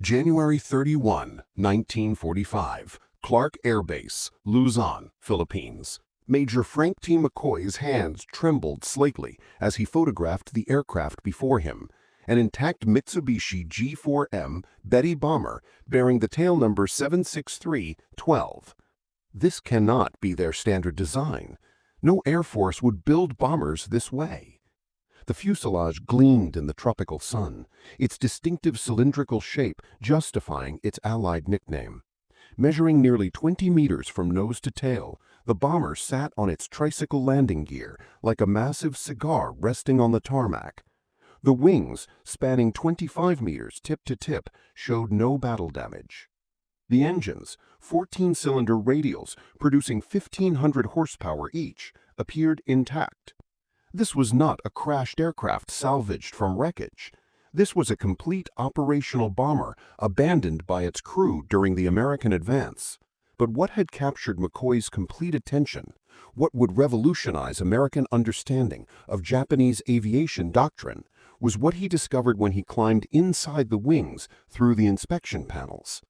January 31, 1945, Clark Air Base, Luzon, Philippines. Major Frank T. McCoy's hands trembled slightly as he photographed the aircraft before him, an intact Mitsubishi G4M Betty bomber bearing the tail number 76312. This cannot be their standard design. No Air Force would build bombers this way. The fuselage gleamed in the tropical sun, its distinctive cylindrical shape justifying its Allied nickname. Measuring nearly 20 meters from nose to tail, the bomber sat on its tricycle landing gear like a massive cigar resting on the tarmac. The wings, spanning 25 meters tip to tip, showed no battle damage. The engines, 14-cylinder radials producing 1,500 horsepower each, appeared intact. This was not a crashed aircraft salvaged from wreckage. This was a complete operational bomber abandoned by its crew during the American advance. But what had captured McCoy's complete attention, what would revolutionize American understanding of Japanese aviation doctrine, was what he discovered when he climbed inside the wings through the inspection panels.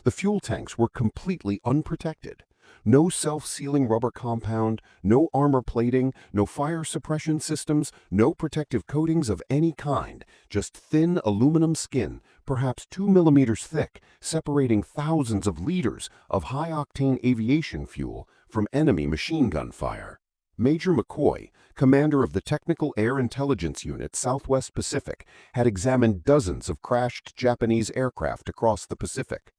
The fuel tanks were completely unprotected. No self-sealing rubber compound, no armor plating, no fire suppression systems, no protective coatings of any kind, just thin aluminum skin, perhaps 2 millimeters thick, separating thousands of liters of high-octane aviation fuel from enemy machine gun fire. Major McCoy, commander of the Technical Air Intelligence Unit Southwest Pacific, had examined dozens of crashed Japanese aircraft across the Pacific.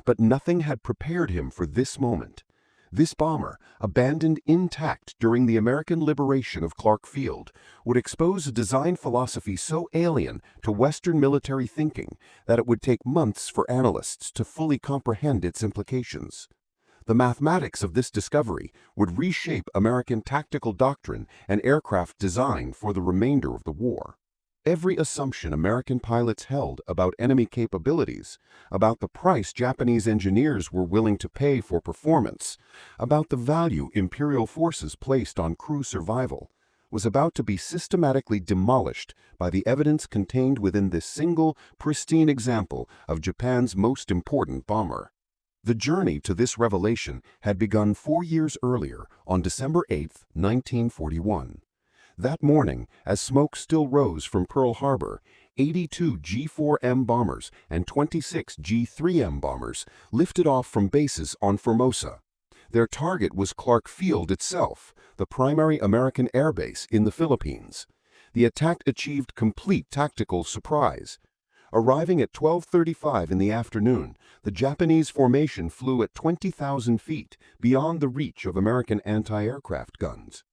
But nothing had prepared him for this moment. This bomber, abandoned intact during the American liberation of Clark Field, would expose a design philosophy so alien to Western military thinking that it would take months for analysts to fully comprehend its implications. The mathematics of this discovery would reshape American tactical doctrine and aircraft design for the remainder of the war. Every assumption American pilots held about enemy capabilities, about the price Japanese engineers were willing to pay for performance, about the value imperial forces placed on crew survival, was about to be systematically demolished by the evidence contained within this single, pristine example of Japan's most important bomber. The journey to this revelation had begun 4 years earlier, on December 8, 1941. That morning, as smoke still rose from Pearl Harbor, 82 G4M bombers and 26 G3M bombers lifted off from bases on Formosa. Their target was Clark Field itself, the primary American air base in the Philippines. The attack achieved complete tactical surprise. Arriving at 12:35 in the afternoon, the Japanese formation flew at 20,000 feet beyond the reach of American anti-aircraft guns.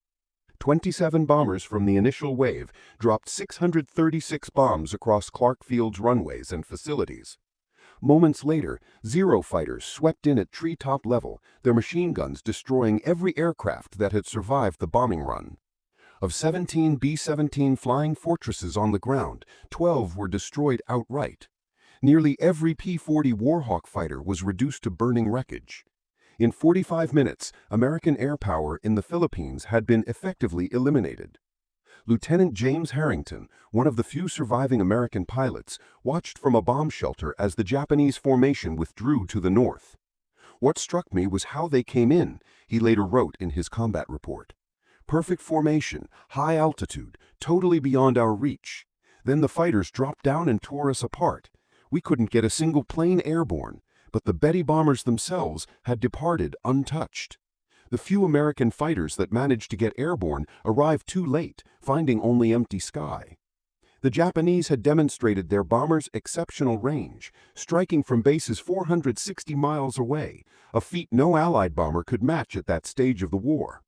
27 bombers from the initial wave dropped 636 bombs across Clark Field's runways and facilities. Moments later, Zero fighters swept in at treetop level, their machine guns destroying every aircraft that had survived the bombing run. Of 17 B-17 Flying Fortresses on the ground, 12 were destroyed outright. Nearly every P-40 Warhawk fighter was reduced to burning wreckage. In 45 minutes, American air power in the Philippines had been effectively eliminated. Lieutenant James Harrington, one of the few surviving American pilots, watched from a bomb shelter as the Japanese formation withdrew to the north. "What struck me was how they came in," he later wrote in his combat report. "Perfect formation, high altitude, totally beyond our reach. Then the fighters dropped down and tore us apart. We couldn't get a single plane airborne. But the Betty bombers themselves had departed untouched. The few American fighters that managed to get airborne arrived too late, finding only empty sky. The Japanese had demonstrated their bombers' exceptional range, striking from bases 460 miles away, a feat no Allied bomber could match at that stage of the war.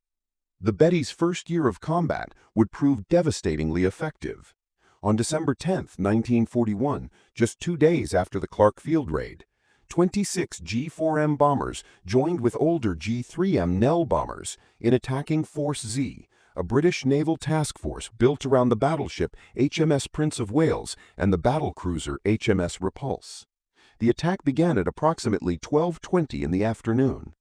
The Betty's first year of combat would prove devastatingly effective. On December 10, 1941, just 2 days after the Clark Field raid, 26 G4M bombers joined with older G3M Nell bombers in attacking Force Z, a British naval task force built around the battleship HMS Prince of Wales and the battlecruiser HMS Repulse. The attack began at approximately 12:20 in the afternoon.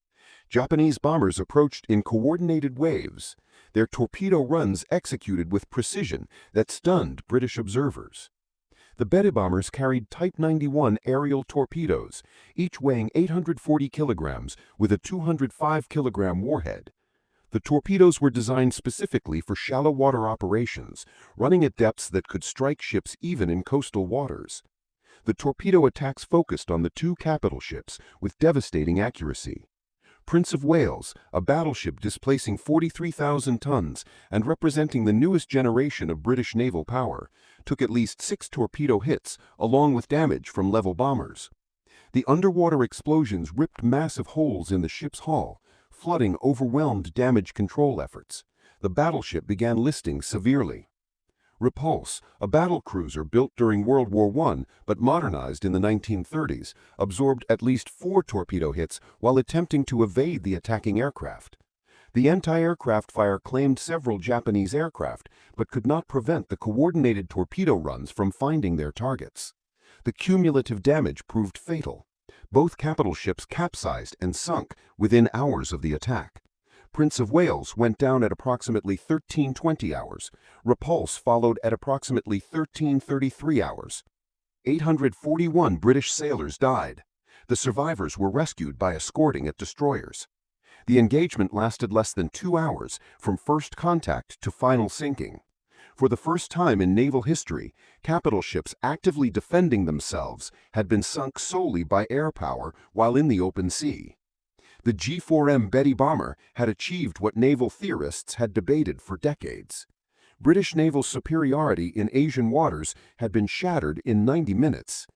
Japanese bombers approached in coordinated waves, their torpedo runs executed with precision that stunned British observers. The Betty bombers carried Type 91 aerial torpedoes, each weighing 840 kilograms with a 205-kilogram warhead. The torpedoes were designed specifically for shallow water operations, running at depths that could strike ships even in coastal waters. The torpedo attacks focused on the two capital ships with devastating accuracy. Prince of Wales, a battleship displacing 43,000 tons and representing the newest generation of British naval power, took at least 6 torpedo hits along with damage from level bombers. The underwater explosions ripped massive holes in the ship's hull, flooding overwhelmed damage control efforts. The battleship began listing severely. Repulse, a battlecruiser built during World War I but modernized in the 1930s, absorbed at least 4 torpedo hits while attempting to evade the attacking aircraft. The anti-aircraft fire claimed several Japanese aircraft but could not prevent the coordinated torpedo runs from finding their targets. The cumulative damage proved fatal. Both capital ships capsized and sunk within hours of the attack. Prince of Wales went down at approximately 13:20 hours. Repulse followed at approximately 13:33 hours. 841 British sailors died. The survivors were rescued by escorting at destroyers. The engagement lasted less than 2 hours from first contact to final sinking. For the first time in naval history, capital ships actively defending themselves had been sunk solely by air power while in the open sea. The G4M Betty bomber had achieved what naval theorists had debated for decades. British naval superiority in Asian waters had been shattered in 90 minutes.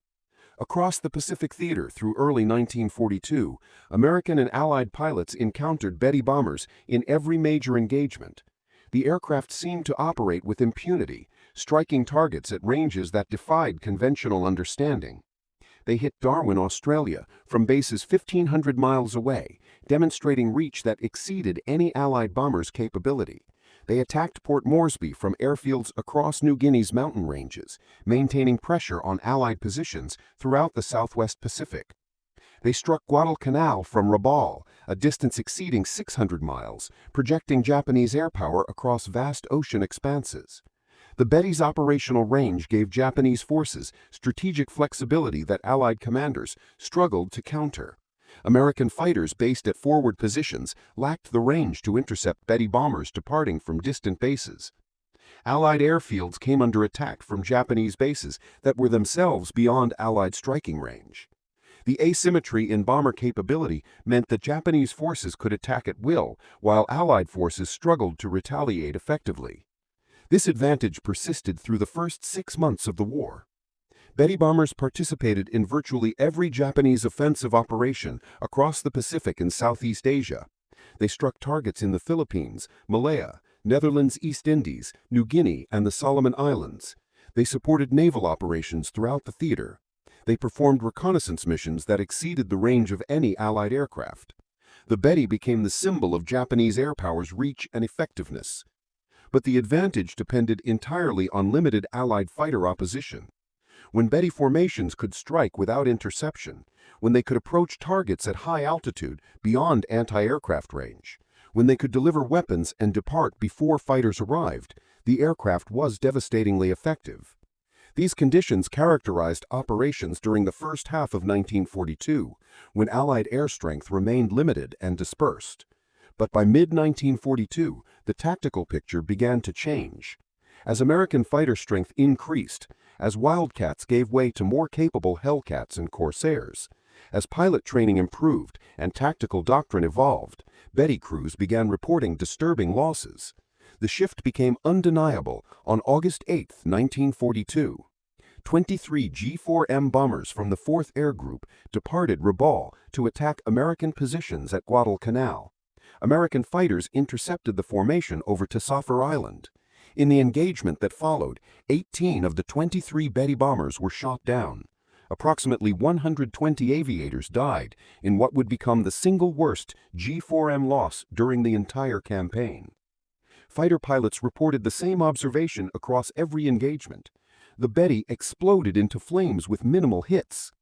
Across the Pacific theater through early 1942, American and Allied pilots encountered Betty bombers in every major engagement. The aircraft seemed to operate with impunity, striking targets at ranges that defied conventional understanding. They hit Darwin, Australia, from bases 1,500 miles away, demonstrating reach that exceeded any Allied bomber's capability. They attacked Port Moresby from airfields across New Guinea's mountain ranges, maintaining pressure on Allied positions throughout the Southwest Pacific. They struck Guadalcanal from Rabaul, a distance exceeding 600 miles, projecting Japanese air power across vast ocean expanses. The Betty's operational range gave Japanese forces strategic flexibility that Allied commanders struggled to counter. American fighters based at forward positions lacked the range to intercept Betty bombers departing from distant bases. Allied airfields came under attack from Japanese bases that were themselves beyond Allied striking range. The asymmetry in bomber capability meant that Japanese forces could attack at will, while Allied forces struggled to retaliate effectively. This advantage persisted through the first 6 months of the war. Betty bombers participated in virtually every Japanese offensive operation across the Pacific and Southeast Asia. They struck targets in the Philippines, Malaya, Netherlands, East Indies, New Guinea, and the Solomon Islands. They supported naval operations throughout the theater. They performed reconnaissance missions that exceeded the range of any Allied aircraft. The Betty became the symbol of Japanese air power's reach and effectiveness. But the advantage depended entirely on limited Allied fighter opposition. When Betty formations could strike without interception, when they could approach targets at high altitude beyond anti-aircraft range, when they could deliver weapons and depart before fighters arrived, the aircraft was devastatingly effective. These conditions characterized operations during the first half of 1942, when Allied air strength remained limited and dispersed. But by mid-1942, the tactical picture began to change. As American fighter strength increased, as Wildcats gave way to more capable Hellcats and Corsairs, as pilot training improved and tactical doctrine evolved, Betty crews began reporting disturbing losses. The shift became undeniable on August 8, 1942. 23 G4M bombers from the 4th Air Group departed Rabaul to attack American positions at Guadalcanal. American fighters intercepted the formation over Tasafar Island. In the engagement that followed, 18 of the 23 Betty bombers were shot down. Approximately 120 aviators died in what would become the single worst G4M loss during the entire campaign. Fighter pilots reported the same observation across every engagement. The Betty exploded into flames with minimal hits.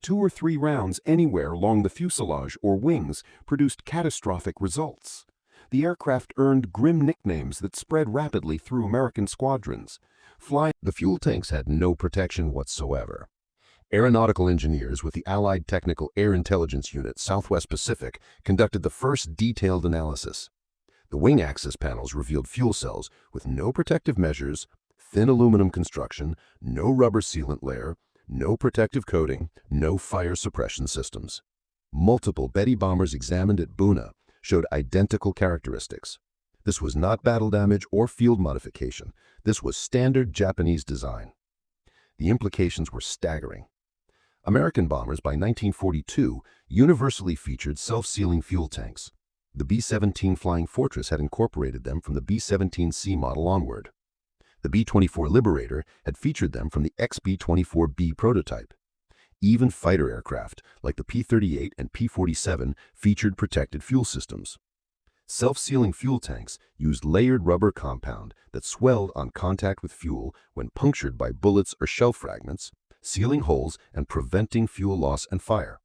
2 or 3 rounds anywhere along the fuselage or wings produced catastrophic results. the aircraft earned grim nicknames that spread rapidly through American squadrons. The fuel tanks had no protection whatsoever. Aeronautical engineers with the Allied Technical Air Intelligence Unit Southwest Pacific conducted the first detailed analysis. The wing axis panels revealed fuel cells with no protective measures, thin aluminum construction, no rubber sealant layer, no protective coating, no fire suppression systems. Multiple Betty bombers examined at Buna showed identical characteristics. This was not battle damage or field modification. This was standard Japanese design. The implications were staggering. American bombers by 1942 universally featured self-sealing fuel tanks. The B-17 Flying Fortress had incorporated them from the B-17C model onward. The B-24 Liberator had featured them from the XB-24B prototype. Even fighter aircraft, like the P-38 and P-47, featured protected fuel systems. Self-sealing fuel tanks used layered rubber compound that swelled on contact with fuel when punctured by bullets or shell fragments, sealing holes and preventing fuel loss and fire.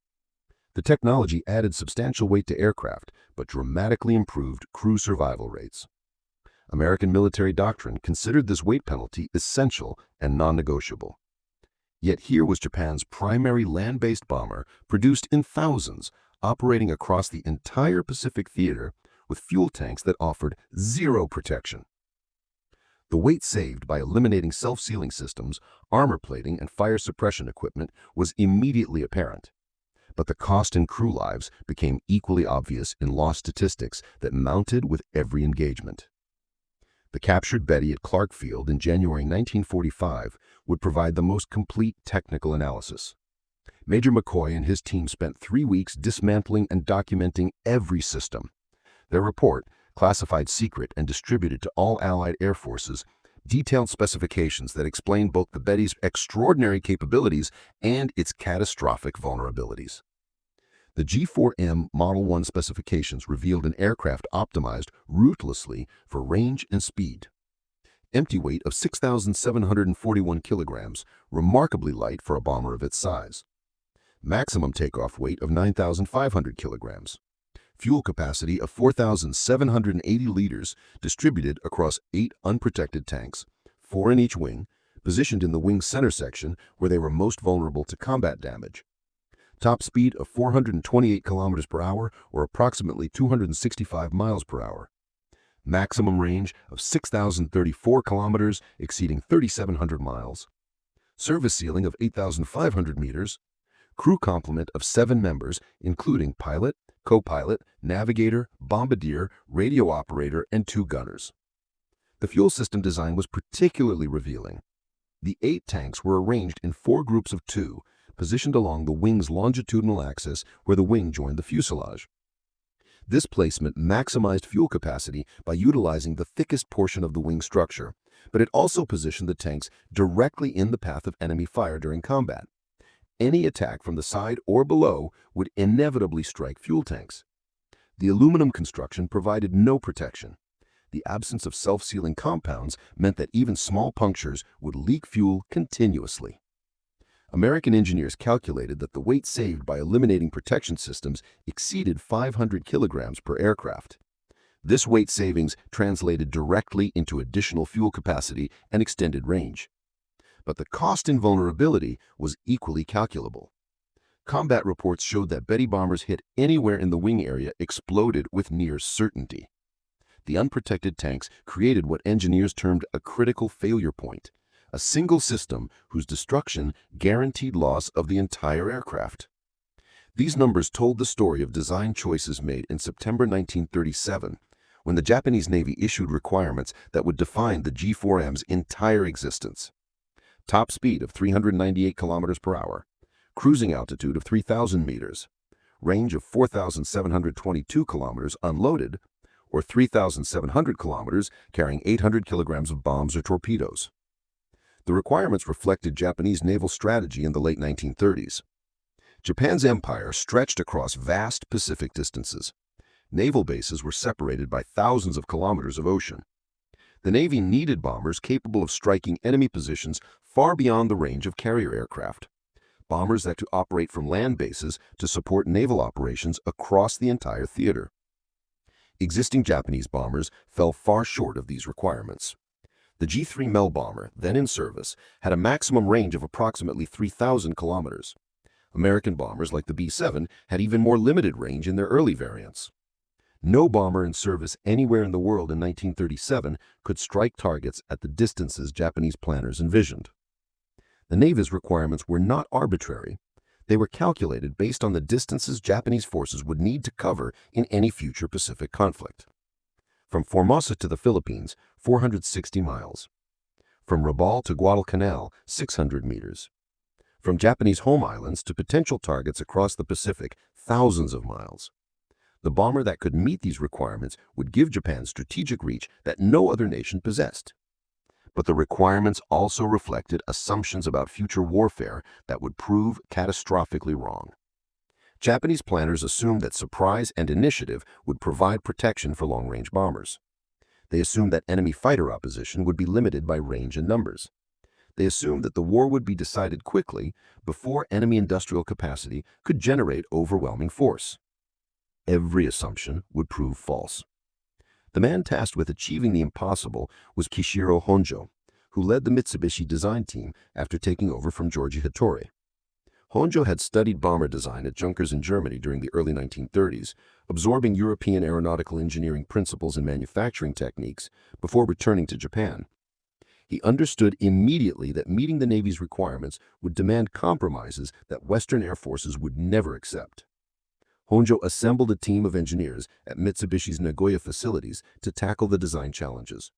The technology added substantial weight to aircraft, but dramatically improved crew survival rates. American military doctrine considered this weight penalty essential and non-negotiable. Yet here was Japan's primary land-based bomber, produced in thousands, operating across the entire Pacific theater with fuel tanks that offered zero protection. The weight saved by eliminating self-sealing systems, armor plating, and fire suppression equipment was immediately apparent. But the cost in crew lives became equally obvious in loss statistics that mounted with every engagement. The captured Betty at Clark Field in January 1945 would provide the most complete technical analysis. Major McCoy and his team spent 3 weeks dismantling and documenting every system. Their report, classified secret and distributed to all Allied air forces, detailed specifications that explained both the Betty's extraordinary capabilities and its catastrophic vulnerabilities. The G4M Model 1 specifications revealed an aircraft optimized ruthlessly for range and speed. Empty weight of 6,741 kilograms, remarkably light for a bomber of its size. Maximum takeoff weight of 9,500 kilograms. Fuel capacity of 4,780 liters distributed across 8 unprotected tanks, 4 in each wing, positioned in the wing center section where they were most vulnerable to combat damage. Top speed of 428 kilometers per hour or approximately 265 miles per hour. Maximum range of 6,034 kilometers exceeding 3,700 miles. Service ceiling of 8,500 meters. Crew complement of 7 members including pilot, co-pilot, navigator, bombardier, radio operator, and 2 gunners. The fuel system design was particularly revealing. The 8 tanks were arranged in 4 groups of 2, positioned along the wing's longitudinal axis where the wing joined the fuselage. This placement maximized fuel capacity by utilizing the thickest portion of the wing structure, but it also positioned the tanks directly in the path of enemy fire during combat. Any attack from the side or below would inevitably strike fuel tanks. The aluminum construction provided no protection. The absence of self-sealing compounds meant that even small punctures would leak fuel continuously. American engineers calculated that the weight saved by eliminating protection systems exceeded 500 kilograms per aircraft. This weight savings translated directly into additional fuel capacity and extended range. But the cost in vulnerability was equally calculable. Combat reports showed that Betty bombers hit anywhere in the wing area exploded with near certainty. The unprotected tanks created what engineers termed a critical failure point, a single system whose destruction guaranteed loss of the entire aircraft. These numbers told the story of design choices made in September 1937, when the Japanese Navy issued requirements that would define the G4M's entire existence. Top speed of 398 kilometers per hour, cruising altitude of 3,000 meters, range of 4,722 kilometers unloaded, or 3,700 kilometers carrying 800 kilograms of bombs or torpedoes. The requirements reflected Japanese naval strategy in the late 1930s. Japan's empire stretched across vast Pacific distances. Naval bases were separated by thousands of kilometers of ocean. The Navy needed bombers capable of striking enemy positions far beyond the range of carrier aircraft. Bombers that could operate from land bases to support naval operations across the entire theater. Existing Japanese bombers fell far short of these requirements. The G3M bomber, then in service, had a maximum range of approximately 3,000 kilometers. American bombers like the B-7 had even more limited range in their early variants. No bomber in service anywhere in the world in 1937 could strike targets at the distances Japanese planners envisioned. The Navy's requirements were not arbitrary. They were calculated based on the distances Japanese forces would need to cover in any future Pacific conflict. From Formosa to the Philippines, 460 miles. From Rabaul to Guadalcanal, 600 meters. From Japanese home islands to potential targets across the Pacific, thousands of miles. The bomber that could meet these requirements would give Japan strategic reach that no other nation possessed. But the requirements also reflected assumptions about future warfare that would prove catastrophically wrong. Japanese planners assumed that surprise and initiative would provide protection for long-range bombers. They assumed that enemy fighter opposition would be limited by range and numbers. They assumed that the war would be decided quickly before enemy industrial capacity could generate overwhelming force. Every assumption would prove false. The man tasked with achieving the impossible was Kishiro Honjo, who led the Mitsubishi design team after taking over from Georgi Hattori. Honjo had studied bomber design at Junkers in Germany during the early 1930s, absorbing European aeronautical engineering principles and manufacturing techniques before returning to Japan. He understood immediately that meeting the Navy's requirements would demand compromises that Western air forces would never accept. Honjo assembled a team of engineers at Mitsubishi's Nagoya facilities to tackle the design challenges.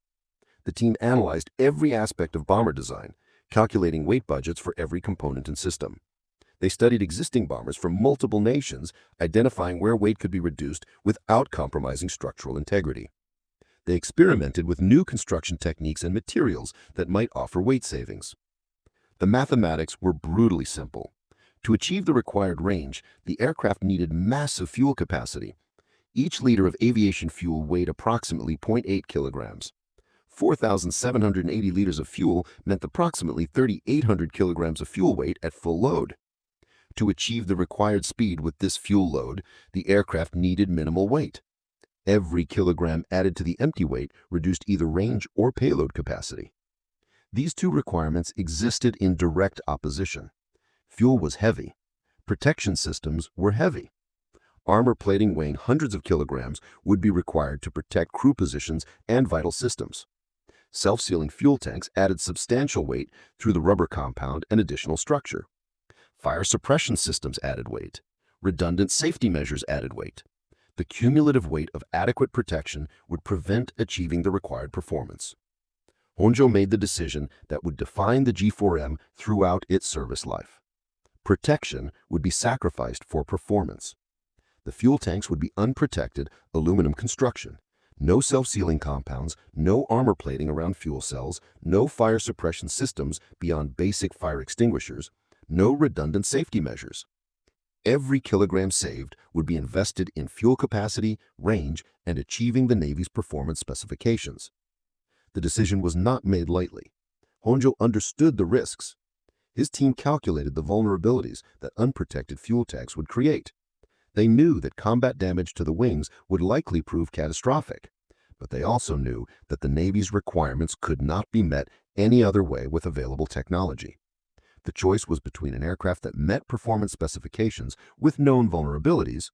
The team analyzed every aspect of bomber design, calculating weight budgets for every component and system. They studied existing bombers from multiple nations, identifying where weight could be reduced without compromising structural integrity. They experimented with new construction techniques and materials that might offer weight savings. The mathematics were brutally simple. To achieve the required range, the aircraft needed massive fuel capacity. Each liter of aviation fuel weighed approximately 0.8 kilograms. 4,780 liters of fuel meant approximately 3,800 kilograms of fuel weight at full load. To achieve the required speed with this fuel load, the aircraft needed minimal weight. Every kilogram added to the empty weight reduced either range or payload capacity. These two requirements existed in direct opposition. Fuel was heavy. Protection systems were heavy. Armor plating weighing hundreds of kilograms would be required to protect crew positions and vital systems. Self-sealing fuel tanks added substantial weight through the rubber compound and additional structure. Fire suppression systems added weight. Redundant safety measures added weight. The cumulative weight of adequate protection would prevent achieving the required performance. Honjo made the decision that would define the G4M throughout its service life. Protection would be sacrificed for performance. The fuel tanks would be unprotected aluminum construction. No self-sealing compounds, no armor plating around fuel cells, no fire suppression systems beyond basic fire extinguishers, no redundant safety measures. Every kilogram saved would be invested in fuel capacity, range, and achieving the Navy's performance specifications. The decision was not made lightly. Honjo understood the risks. His team calculated the vulnerabilities that unprotected fuel tanks would create. They knew that combat damage to the wings would likely prove catastrophic, but they also knew that the Navy's requirements could not be met any other way with available technology. The choice was between an aircraft that met performance specifications with known vulnerabilities,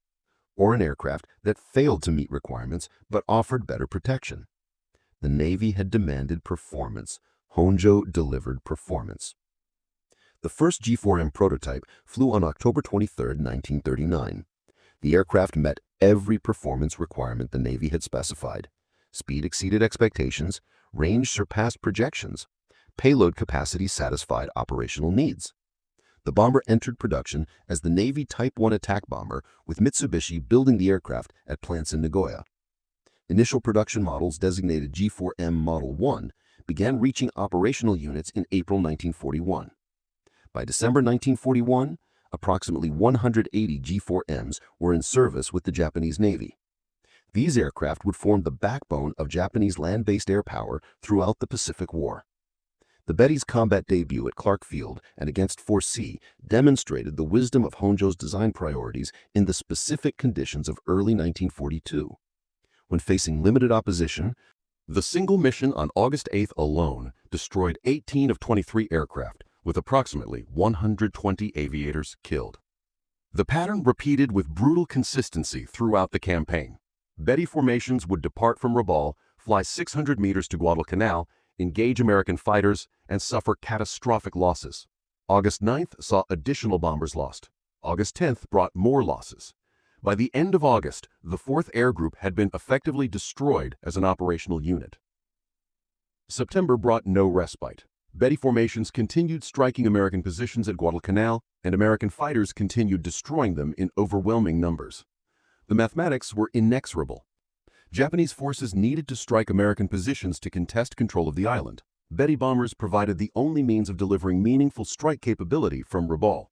or an aircraft that failed to meet requirements but offered better protection. The Navy had demanded performance. Honjo delivered performance. The first G4M prototype flew on October 23, 1939. The aircraft met every performance requirement the Navy had specified. Speed exceeded expectations, range surpassed projections, payload capacity satisfied operational needs. The bomber entered production as the Navy Type 1 attack bomber, with Mitsubishi building the aircraft at plants in Nagoya. Initial production models designated G4M Model 1 began reaching operational units in April 1941. By December 1941, approximately 180 G4Ms were in service with the Japanese Navy. These aircraft would form the backbone of Japanese land-based air power throughout the Pacific War. The Betty's combat debut at Clark Field and against Force C demonstrated the wisdom of Honjo's design priorities in the specific conditions of early 1942. when facing limited opposition. The single mission on August 8th alone destroyed 18 of 23 aircraft, with approximately 120 aviators killed. The pattern repeated with brutal consistency throughout the campaign. Betty formations would depart from Rabaul, fly 600 meters to Guadalcanal, engage American fighters, and suffer catastrophic losses. August 9th saw additional bombers lost. August 10th brought more losses. By the end of August, the 4th Air Group had been effectively destroyed as an operational unit. September brought no respite. Betty formations continued striking American positions at Guadalcanal, and American fighters continued destroying them in overwhelming numbers. The mathematics were inexorable. Japanese forces needed to strike American positions to contest control of the island. Betty bombers provided the only means of delivering meaningful strike capability from Rabaul.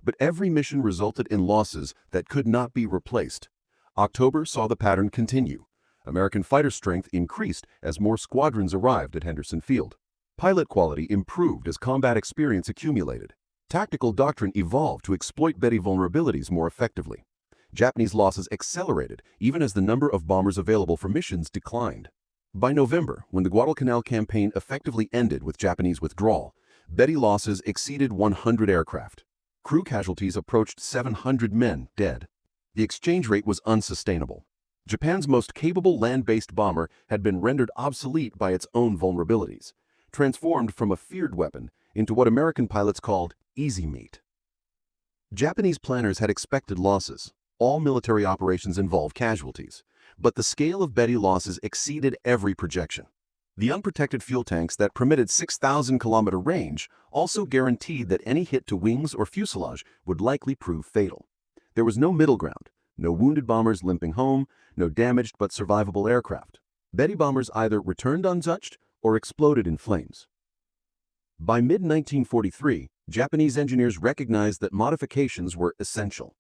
But every mission resulted in losses that could not be replaced. October saw the pattern continue. American fighter strength increased as more squadrons arrived at Henderson Field. Pilot quality improved as combat experience accumulated. Tactical doctrine evolved to exploit Betty vulnerabilities more effectively. Japanese losses accelerated even as the number of bombers available for missions declined. By November, when the Guadalcanal campaign effectively ended with Japanese withdrawal, Betty losses exceeded 100 aircraft. Crew casualties approached 700 men dead. The exchange rate was unsustainable. Japan's most capable land-based bomber had been rendered obsolete by its own vulnerabilities, transformed from a feared weapon into what American pilots called easy meat. Japanese planners had expected losses. All military operations involve casualties, but the scale of Betty losses exceeded every projection. The unprotected fuel tanks that permitted 6,000-kilometer range also guaranteed that any hit to wings or fuselage would likely prove fatal. There was no middle ground, no wounded bombers limping home, no damaged but survivable aircraft. Betty bombers either returned untouched or exploded in flames. By mid-1943, Japanese engineers recognized that modifications were essential.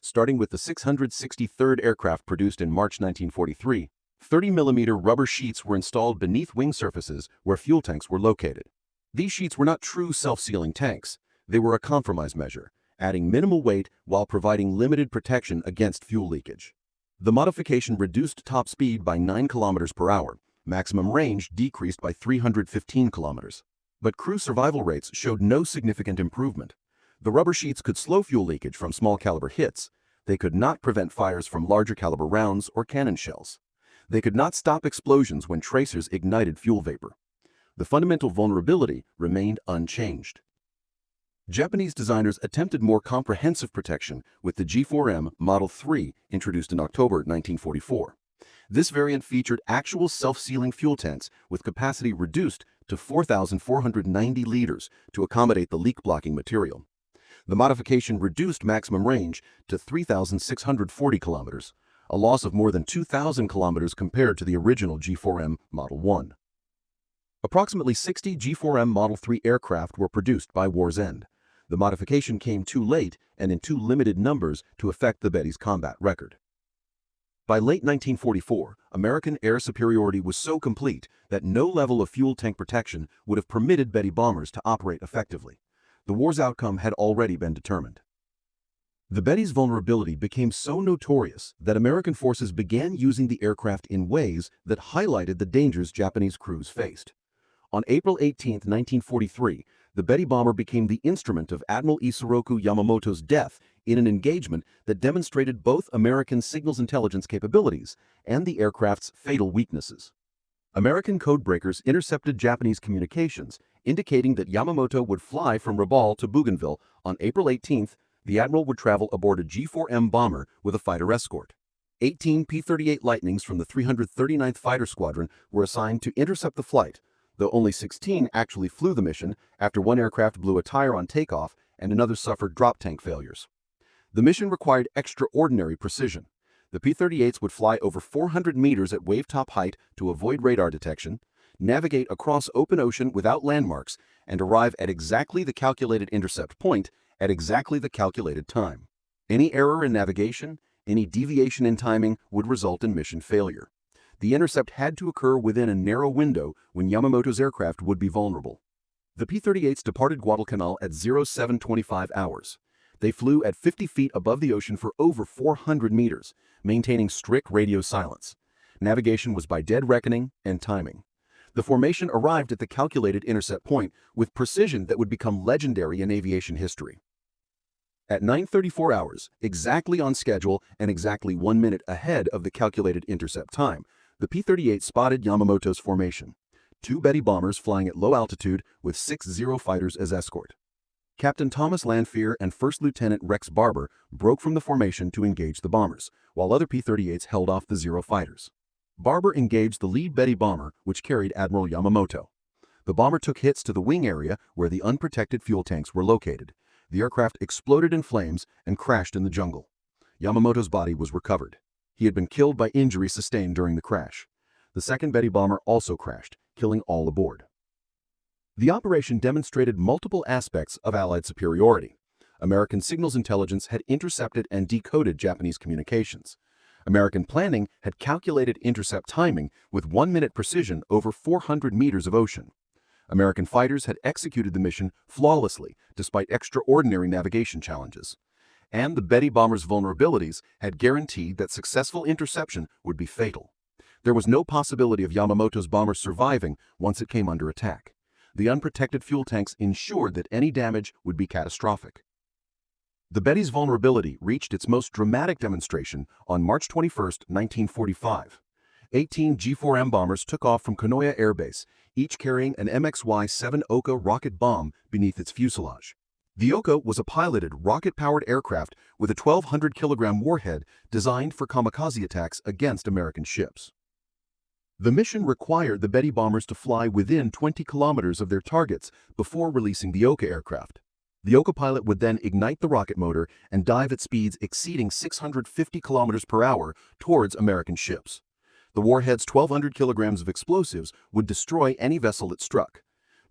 Starting with the 663rd aircraft produced in March 1943, 30mm rubber sheets were installed beneath wing surfaces where fuel tanks were located. These sheets were not true self-sealing tanks. They were a compromise measure, adding minimal weight while providing limited protection against fuel leakage. The modification reduced top speed by 9 km per hour. Maximum range decreased by 315 kilometers. But crew survival rates showed no significant improvement. The rubber sheets could slow fuel leakage from small caliber hits. They could not prevent fires from larger caliber rounds or cannon shells. They could not stop explosions when tracers ignited fuel vapor. The fundamental vulnerability remained unchanged. Japanese designers attempted more comprehensive protection with the G4M Model 3 introduced in October 1944. This variant featured actual self-sealing fuel tanks with capacity reduced to 4,490 liters to accommodate the leak-blocking material. The modification reduced maximum range to 3,640 kilometers, a loss of more than 2,000 kilometers compared to the original G4M Model 1. Approximately 60 G4M Model 3 aircraft were produced by war's end. The modification came too late and in too limited numbers to affect the Betty's combat record. By late 1944, American air superiority was so complete that no level of fuel tank protection would have permitted Betty bombers to operate effectively. The war's outcome had already been determined. The Betty's vulnerability became so notorious that American forces began using the aircraft in ways that highlighted the dangers Japanese crews faced. On April 18, 1943, the Betty bomber became the instrument of Admiral Yamamoto's death in an engagement that demonstrated both American signals intelligence capabilities and the aircraft's fatal weaknesses. American codebreakers intercepted Japanese communications, indicating that Yamamoto would fly from Rabaul to Bougainville on April 18th. The Admiral would travel aboard a G4M bomber with a fighter escort. 18 P-38 Lightnings from the 339th Fighter Squadron were assigned to intercept the flight, though only 16 actually flew the mission after one aircraft blew a tire on takeoff and another suffered drop tank failures. The mission required extraordinary precision. The P-38s would fly over 400 meters at wave-top height to avoid radar detection, navigate across open ocean without landmarks, and arrive at exactly the calculated intercept point at exactly the calculated time. Any error in navigation, any deviation in timing would result in mission failure. The intercept had to occur within a narrow window when Yamamoto's aircraft would be vulnerable. The P-38s departed Guadalcanal at 07:25 hours. They flew at 50 feet above the ocean for over 400 meters, maintaining strict radio silence. Navigation was by dead reckoning and timing. The formation arrived at the calculated intercept point with precision that would become legendary in aviation history. At 9:34 hours, exactly on schedule and exactly 1 minute ahead of the calculated intercept time, the P-38 spotted Yamamoto's formation. 2 Betty bombers flying at low altitude with 6 Zero fighters as escort. Captain Thomas Lanphier and First Lieutenant Rex Barber broke from the formation to engage the bombers, while other P-38s held off the Zero fighters. Barber engaged the lead Betty bomber, which carried Admiral Yamamoto. The bomber took hits to the wing area where the unprotected fuel tanks were located. The aircraft exploded in flames and crashed in the jungle. Yamamoto's body was recovered. He had been killed by injuries sustained during the crash. The second Betty bomber also crashed, killing all aboard. The operation demonstrated multiple aspects of Allied superiority. American signals intelligence had intercepted and decoded Japanese communications. American planning had calculated intercept timing with 1-minute precision over 400 meters of ocean. American fighters had executed the mission flawlessly despite extraordinary navigation challenges. And the Betty bomber's vulnerabilities had guaranteed that successful interception would be fatal. There was no possibility of Yamamoto's bomber surviving once it came under attack. The unprotected fuel tanks ensured that any damage would be catastrophic. The Betty's vulnerability reached its most dramatic demonstration on March 21, 1945. 18 G4M bombers took off from Kanoya Air Base, each carrying an MXY-7 Ohka rocket bomb beneath its fuselage. The Ohka was a piloted, rocket-powered aircraft with a 1,200-kilogram warhead designed for kamikaze attacks against American ships. The mission required the Betty bombers to fly within 20 kilometers of their targets before releasing the Ohka aircraft. The Ohka pilot would then ignite the rocket motor and dive at speeds exceeding 650 kilometers per hour towards American ships. The warhead's 1,200 kilograms of explosives would destroy any vessel it struck.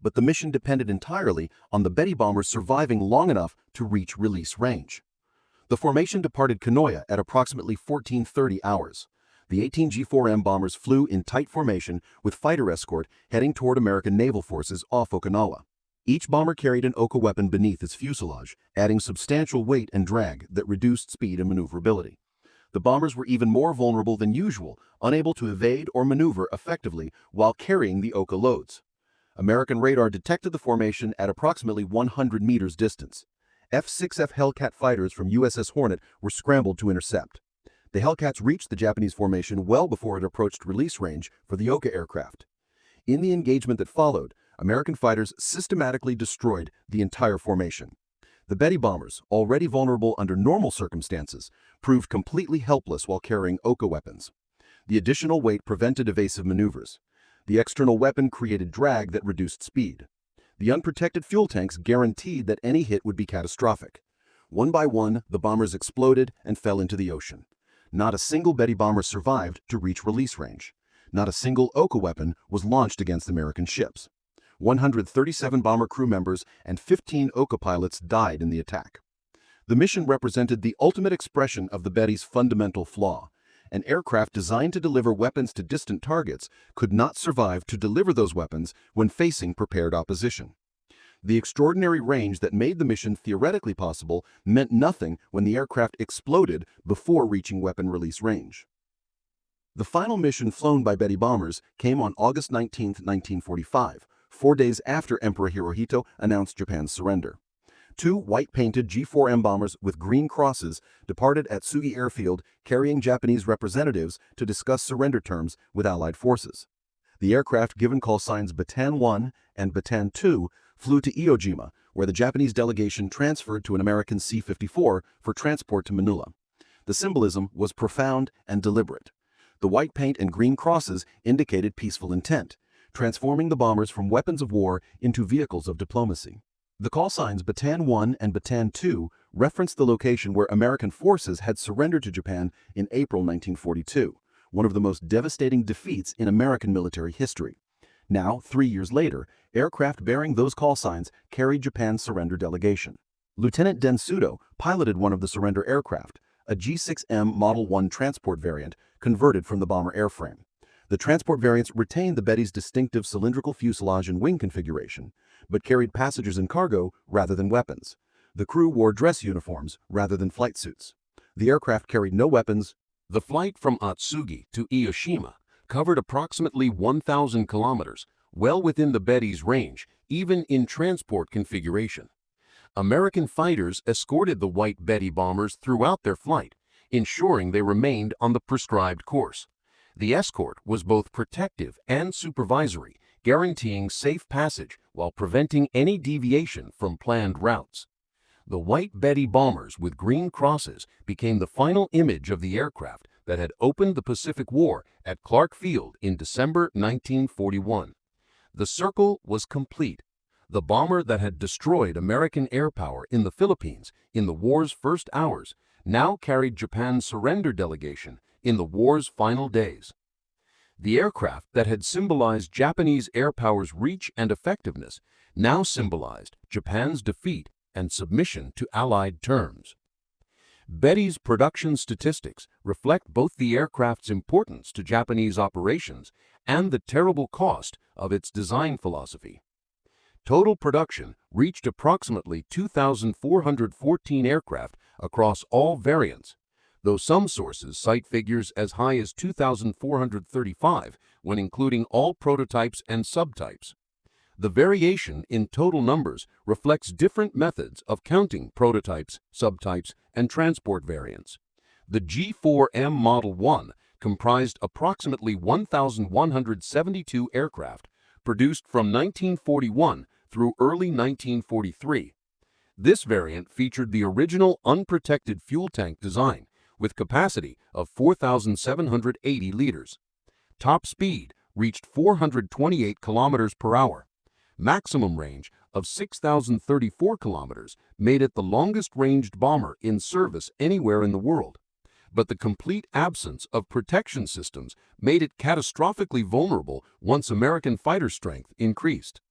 But the mission depended entirely on the Betty bombers surviving long enough to reach release range. The formation departed Kanoya at approximately 14:30 hours. The 18 G4M bombers flew in tight formation with fighter escort heading toward American naval forces off Okinawa. Each bomber carried an Ohka weapon beneath its fuselage, adding substantial weight and drag that reduced speed and maneuverability. The bombers were even more vulnerable than usual, unable to evade or maneuver effectively while carrying the Ohka loads. American radar detected the formation at approximately 100 meters distance. F-6F Hellcat fighters from USS Hornet were scrambled to intercept. The Hellcats reached the Japanese formation well before it approached release range for the Ohka aircraft. In the engagement that followed, American fighters systematically destroyed the entire formation. The Betty bombers, already vulnerable under normal circumstances, proved completely helpless while carrying Ohka weapons. The additional weight prevented evasive maneuvers. The external weapon created drag that reduced speed. The unprotected fuel tanks guaranteed that any hit would be catastrophic. One by one, the bombers exploded and fell into the ocean. Not a single Betty bomber survived to reach release range. Not a single Ohka weapon was launched against American ships. 137 bomber crew members and 15 Ohka pilots died in the attack. The mission represented the ultimate expression of the Betty's fundamental flaw. An aircraft designed to deliver weapons to distant targets could not survive to deliver those weapons when facing prepared opposition. The extraordinary range that made the mission theoretically possible meant nothing when the aircraft exploded before reaching weapon release range. The final mission flown by Betty bombers came on August 19, 1945, 4 days after Emperor Hirohito announced Japan's surrender. 2 white-painted G4M bombers with green crosses departed at Sugi Airfield carrying Japanese representatives to discuss surrender terms with Allied forces. The aircraft, given call signs Bataan 1 and Bataan 2, flew to Iwo where the Japanese delegation transferred to an American C-54 for transport to Manila. The symbolism was profound and deliberate. The white paint and green crosses indicated peaceful intent, transforming the bombers from weapons of war into vehicles of diplomacy. The call signs Bataan 1 and Bataan 2 referenced the location where American forces had surrendered to Japan in April 1942, one of the most devastating defeats in American military history. Now, 3 years later, aircraft bearing those call signs carried Japan's surrender delegation. Lieutenant Densudo piloted one of the surrender aircraft, a G6M Model 1 transport variant converted from the bomber airframe. The transport variants retained the Betty's distinctive cylindrical fuselage and wing configuration, but carried passengers and cargo rather than weapons. The crew wore dress uniforms rather than flight suits. The aircraft carried no weapons. The flight from Atsugi to Iwo covered approximately 1,000 kilometers, well within the Betty's range, even in transport configuration. American fighters escorted the White Betty bombers throughout their flight, ensuring they remained on the prescribed course. The escort was both protective and supervisory, guaranteeing safe passage while preventing any deviation from planned routes. The White Betty bombers with green crosses became the final image of the aircraft that had opened the Pacific War at Clark Field in December 1941. The circle was complete. The bomber that had destroyed American air power in the Philippines in the war's first hours now carried Japan's surrender delegation in the war's final days. The aircraft that had symbolized Japanese air power's reach and effectiveness now symbolized Japan's defeat and submission to Allied terms. Betty's production statistics reflect both the aircraft's importance to Japanese operations and the terrible cost of its design philosophy. Total production reached approximately 2,414 aircraft across all variants, though some sources cite figures as high as 2,435 when including all prototypes and subtypes. The variation in total numbers reflects different methods of counting prototypes, subtypes, and transport variants. The G4M Model 1 comprised approximately 1,172 aircraft produced from 1941 through early 1943. This variant featured the original unprotected fuel tank design with capacity of 4,780 liters. Top speed reached 428 kilometers per hour. Maximum range of 6,034 kilometers made it the longest-ranged bomber in service anywhere in the world. But the complete absence of protection systems made it catastrophically vulnerable once American fighter strength increased.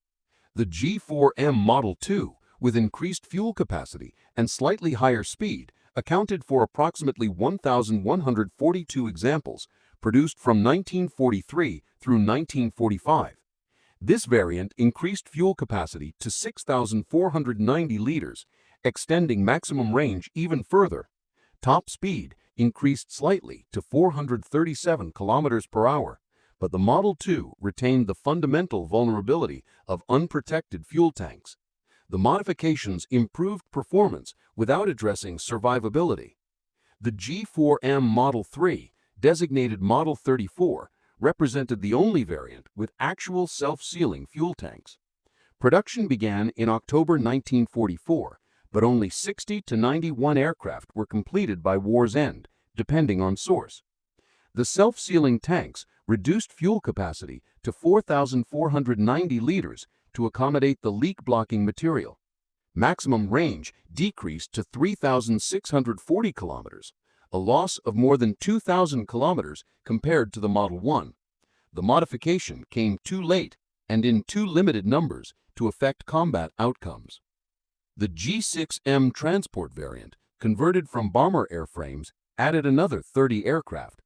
The G4M Model 2, with increased fuel capacity and slightly higher speed, accounted for approximately 1,142 examples produced from 1943 through 1945. This variant increased fuel capacity to 6,490 liters, extending maximum range even further. Top speed increased slightly to 437 kilometers per hour, but the Model 2 retained the fundamental vulnerability of unprotected fuel tanks. The modifications improved performance without addressing survivability. The G4M Model 3, designated Model 34, represented the only variant with actual self-sealing fuel tanks. Production began in October 1944, but only 60 to 91 aircraft were completed by war's end, depending on source. The self-sealing tanks reduced fuel capacity to 4,490 liters to accommodate the leak-blocking material. Maximum range decreased to 3,640 kilometers, a loss of more than 2,000 kilometers compared to the Model 1. The modification came too late and in too limited numbers to affect combat outcomes. The G6M transport variant, converted from bomber airframes, added another 30 aircraft.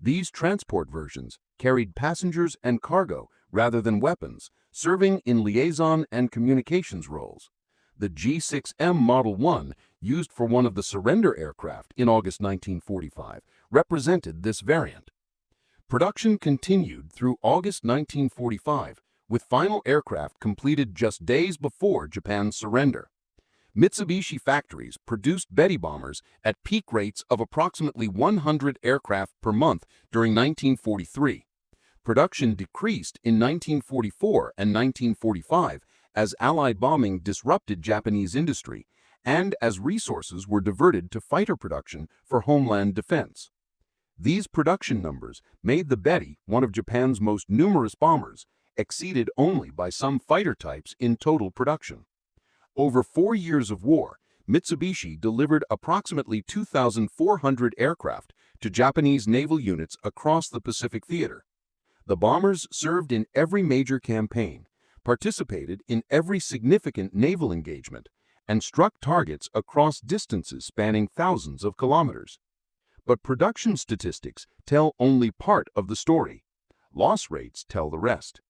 These transport versions carried passengers and cargo rather than weapons, serving in liaison and communications roles. The G6M Model 1, used for one of the surrender aircraft in August 1945, represented this variant. Production continued through August 1945, with final aircraft completed just days before Japan's surrender. Mitsubishi factories produced Betty bombers at peak rates of approximately 100 aircraft per month during 1943. Production decreased in 1944 and 1945 as Allied bombing disrupted Japanese industry and as resources were diverted to fighter production for homeland defense. These production numbers made the Betty one of Japan's most numerous bombers, exceeded only by some fighter types in total production. Over 4 years of war, Mitsubishi delivered approximately 2,400 aircraft to Japanese naval units across the Pacific theater. The bombers served in every major campaign, participated in every significant naval engagement, and struck targets across distances spanning thousands of kilometers. But production statistics tell only part of the story. Loss rates tell the rest.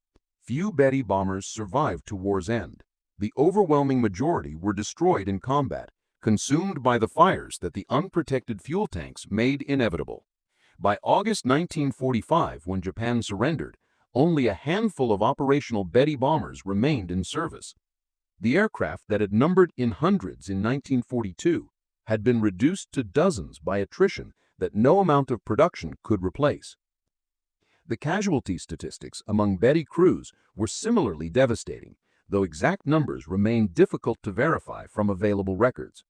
Few Betty bombers survived to war's end. The overwhelming majority were destroyed in combat, consumed by the fires that the unprotected fuel tanks made inevitable. By August 1945, when Japan surrendered, only a handful of operational Betty bombers remained in service. The aircraft that had numbered in hundreds in 1942 had been reduced to dozens by attrition that no amount of production could replace. The casualty statistics among Betty crews were similarly devastating, though exact numbers remain difficult to verify from available records.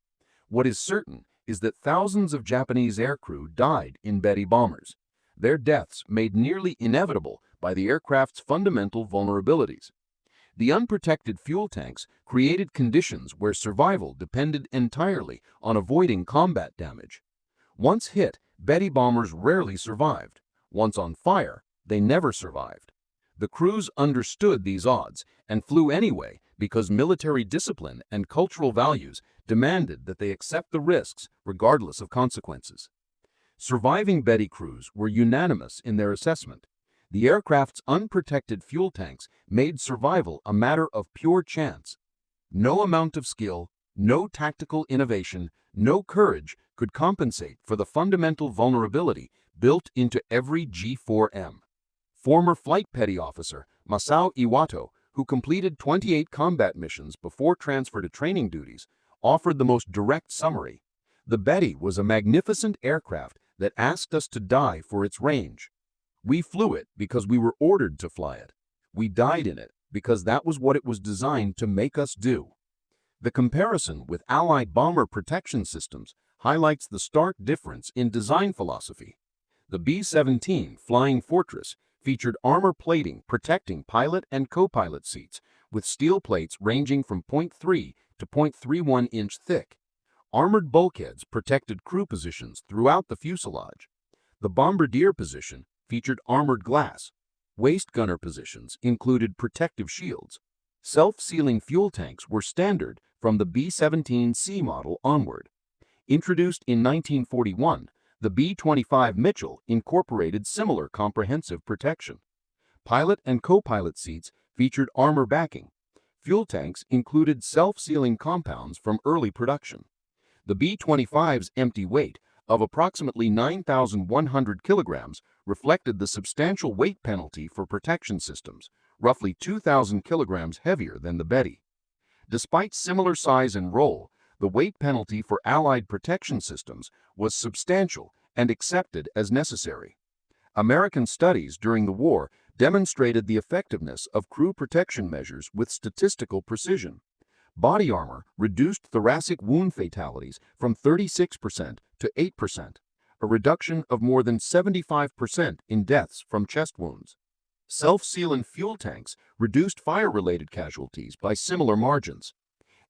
What is certain is that thousands of Japanese aircrew died in Betty bombers, their deaths made nearly inevitable by the aircraft's fundamental vulnerabilities. The unprotected fuel tanks created conditions where survival depended entirely on avoiding combat damage. Once hit, Betty bombers rarely survived. Once on fire, they never survived. The crews understood these odds and flew anyway because military discipline and cultural values demanded that they accept the risks regardless of consequences. Surviving Betty crews were unanimous in their assessment. The aircraft's unprotected fuel tanks made survival a matter of pure chance. No amount of skill, no tactical innovation, no courage could compensate for the fundamental vulnerability built into every G4M. Former Flight Petty Officer Masao Iwato, who completed 28 combat missions before transfer to training duties, offered the most direct summary. The Betty was a magnificent aircraft that asked us to die for its range. We flew it because we were ordered to fly it. We died in it because that was what it was designed to make us do. The comparison with Allied bomber protection systems highlights the stark difference in design philosophy. The B-17 Flying Fortress featured armor plating protecting pilot and co-pilot seats, with steel plates ranging from 0.3 to 0.31 inch thick. Armored bulkheads protected crew positions throughout the fuselage. The Bombardier position featured armored glass. Waist gunner positions included protective shields. Self-sealing fuel tanks were standard from the B-17C model onward. Introduced in 1941, the B-25 Mitchell incorporated similar comprehensive protection. Pilot and co-pilot seats featured armor backing. Fuel tanks included self-sealing compounds from early production. The B-25's empty weight of approximately 9,100 kilograms reflected the substantial weight penalty for protection systems, roughly 2,000 kilograms heavier than the Betty. Despite similar size and role, the weight penalty for Allied protection systems was substantial and accepted as necessary. American studies during the war demonstrated the effectiveness of crew protection measures with statistical precision. Body armor reduced thoracic wound fatalities from 36% to 8%, a reduction of more than 75% in deaths from chest wounds. Self-sealing fuel tanks reduced fire-related casualties by similar margins.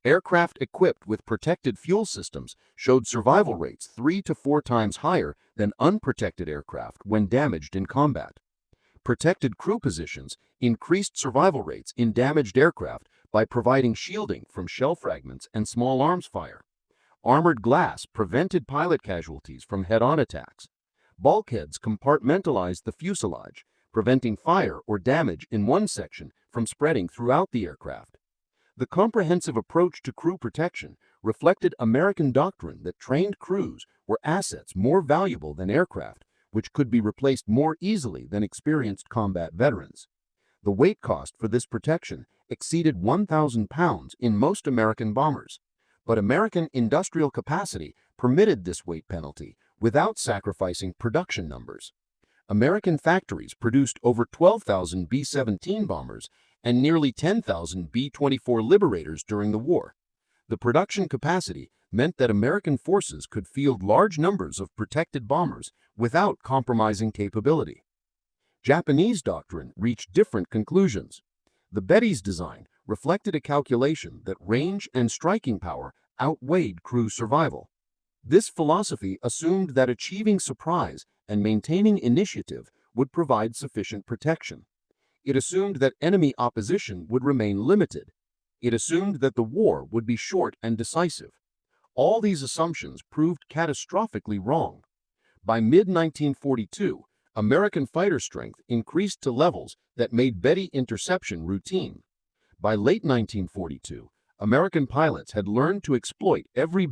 Aircraft equipped with protected fuel systems showed survival rates 3 to 4 times higher than unprotected aircraft when damaged in combat. Protected crew positions increased survival rates in damaged aircraft by providing shielding from shell fragments and small arms fire. Armored glass prevented pilot casualties from head-on attacks. Bulkheads compartmentalized the fuselage, preventing fire or damage in one section from spreading throughout the aircraft. The comprehensive approach to crew protection reflected American doctrine that trained crews were assets more valuable than aircraft, which could be replaced more easily than experienced combat veterans. The weight cost for this protection exceeded 1,000 pounds in most American bombers, but American industrial capacity permitted this weight penalty without sacrificing production numbers. American factories produced over 12,000 B-17 bombers and nearly 10,000 B-24 Liberators during the war. The production capacity meant that American forces could field large numbers of protected bombers without compromising capability. Japanese doctrine reached different conclusions. The Betty's design reflected a calculation that range and striking power outweighed crew survival. This philosophy assumed that achieving surprise and maintaining initiative would provide sufficient protection. It assumed that enemy opposition would remain limited. It assumed that the war would be short and decisive. All these assumptions proved catastrophically wrong. By mid-1942, American fighter strength increased to levels that made Betty interception routine. By late 1942, American pilots had learned to exploit every